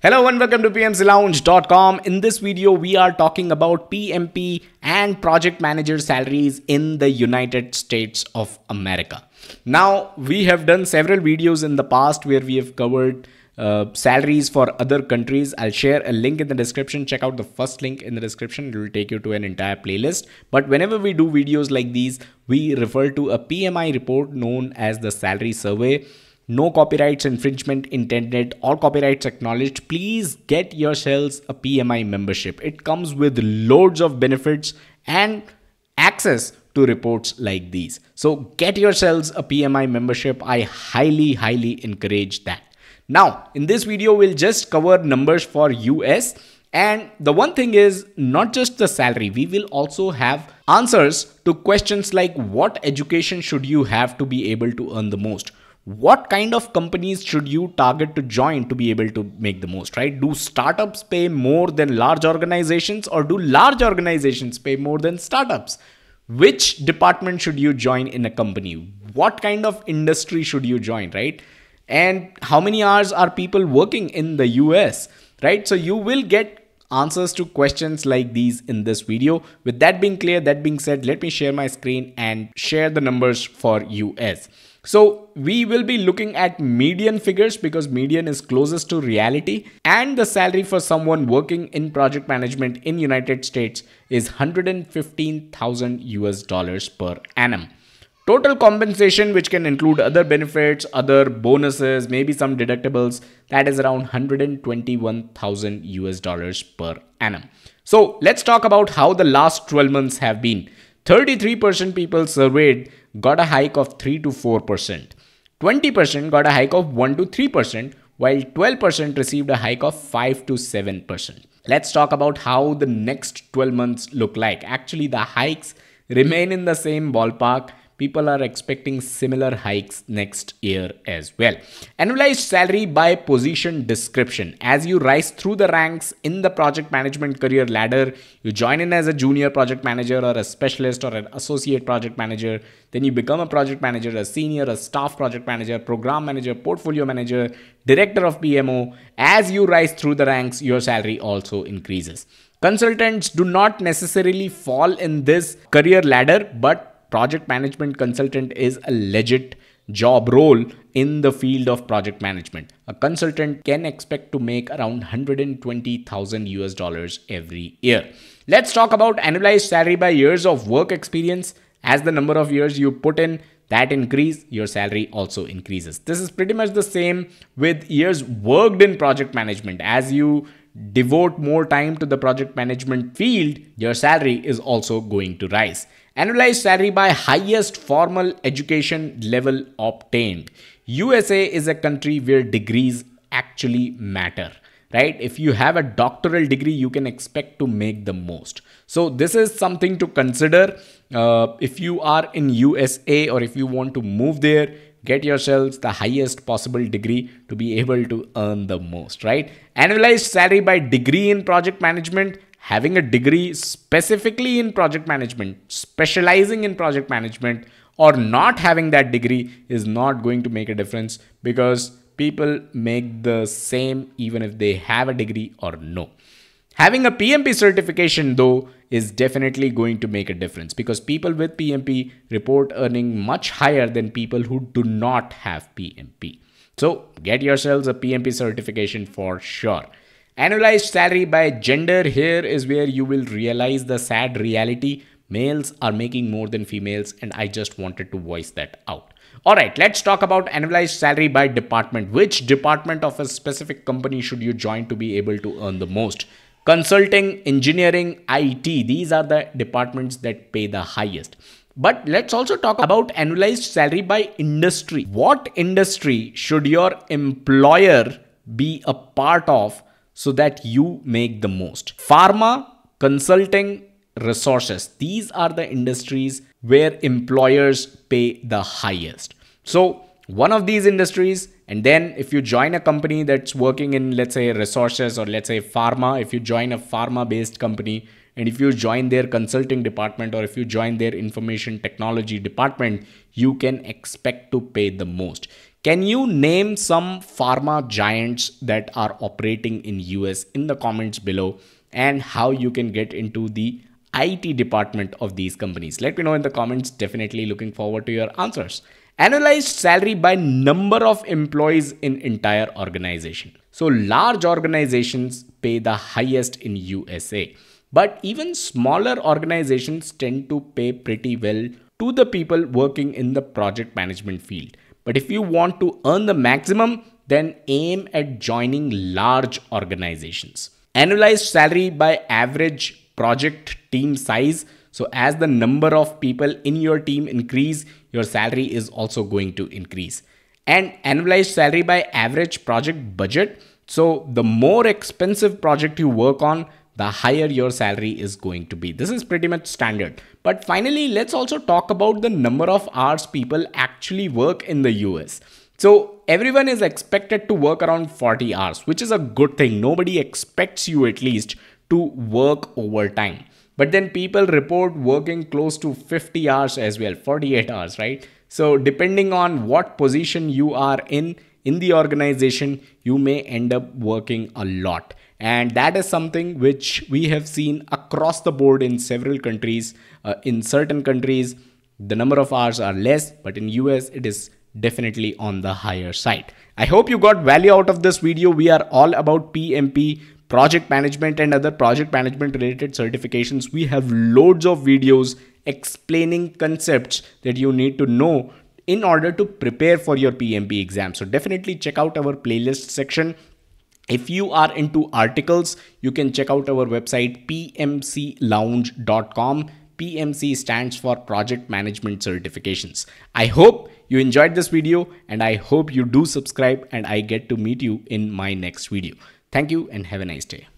Hello and welcome to PMCLounge.com. In this video, we are talking about PMP and project manager salaries in the United States of America. Now, we have done several videos in the past where we have covered salaries for other countries. I'll share a link in the description. Check out the first link in the description. It will take you to an entire playlist. But whenever we do videos like these, we refer to a PMI report known as the salary survey. No copyrights infringement intended, all copyrights acknowledged. Please get yourselves a PMI membership. It comes with loads of benefits and access to reports like these. So get yourselves a PMI membership. I highly encourage that. Now, in this video, we'll just cover numbers for US. And the one thing is not just the salary. We will also have answers to questions like what education should you have to be able to earn the most? What kind of companies should you target to join to be able to make the most, right? Do startups pay more than large organizations, or do large organizations pay more than startups? Which department should you join in a company? What kind of industry should you join, right? And how many hours are people working in the US, right? So you will get answers to questions like these in this video. With that being clear, that being said, let me share my screen and share the numbers for US. So we will be looking at median figures because median is closest to reality, and the salary for someone working in project management in United States is $115,000 US per annum. Total compensation, which can include other benefits, other bonuses, maybe some deductibles, that is around $121,000 US per annum. So let's talk about how the last 12 months have been. 33% people surveyed got a hike of 3 to 4%. 20% got a hike of 1 to 3%, while 12% received a hike of 5 to 7%. Let's talk about how the next 12 months look like. Actually, the hikes remain in the same ballpark. People are expecting similar hikes next year as well. Annualized salary by position description. As you rise through the ranks in the project management career ladder, you join in as a junior project manager or a specialist or an associate project manager. Then you become a project manager, a senior, a staff project manager, program manager, portfolio manager, director of PMO. As you rise through the ranks, your salary also increases. Consultants do not necessarily fall in this career ladder, but project management consultant is a legit job role in the field of project management. A consultant can expect to make around $120,000 US every year. Let's talk about annualized salary by years of work experience. As the number of years you put in that increase, your salary also increases. This is pretty much the same with years worked in project management. As you devote more time to the project management field, your salary is also going to rise. Annualized salary by highest formal education level obtained. USA is a country where degrees actually matter, right? If you have a doctoral degree, you can expect to make the most. So this is something to consider. If you are in USA or if you want to move there, get yourselves the highest possible degree to be able to earn the most, right? Annualized salary by degree in project management. Having a degree specifically in project management, specializing in project management, or not having that degree is not going to make a difference, because people make the same even if they have a degree or no. Having a PMP certification, though, is definitely going to make a difference, because people with PMP report earning much higher than people who do not have PMP. So get yourselves a PMP certification for sure. Annualized salary by gender. Here is where you will realize the sad reality. Males are making more than females, and I just wanted to voice that out. All right, let's talk about annualized salary by department. Which department of a specific company should you join to be able to earn the most? Consulting, engineering, IT. These are the departments that pay the highest. But let's also talk about annualized salary by industry. What industry should your employer be a part of so that you make the most? Pharma, consulting, resources. These are the industries where employers pay the highest. So one of these industries, and then if you join a company that's working in, let's say, resources, or let's say pharma, if you join a pharma based company, and if you join their consulting department, or if you join their information technology department, you can expect to pay the most. Can you name some pharma giants that are operating in US in the comments below, and how you can get into the IT department of these companies? Let me know in the comments. Definitely looking forward to your answers. Annualized salary by number of employees in entire organization. So large organizations pay the highest in USA, but even smaller organizations tend to pay pretty well to the people working in the project management field. But if you want to earn the maximum, then aim at joining large organizations. Annualized salary by average project team size. So as the number of people in your team increase, your salary is also going to increase. And annualized salary by average project budget. So the more expensive project you work on, the higher your salary is going to be. This is pretty much standard. But finally, let's also talk about the number of hours people actually work in the US. So everyone is expected to work around 40 hours, which is a good thing. Nobody expects you at least to work overtime. But then people report working close to 50 hours as well, 48 hours, right? So depending on what position you are in the organization, you may end up working a lot. And that is something which we have seen across the board in several countries. In certain countries, the number of hours are less, but in US, it is definitely on the higher side. I hope you got value out of this video. We are all about PMP, project management, and other project management related certifications. We have loads of videos explaining concepts that you need to know in order to prepare for your PMP exam. So definitely check out our playlist section. If you are into articles, you can check out our website pmclounge.com. PMC stands for Project Management Certifications. I hope you enjoyed this video, and I hope you do subscribe, and I get to meet you in my next video. Thank you and have a nice day.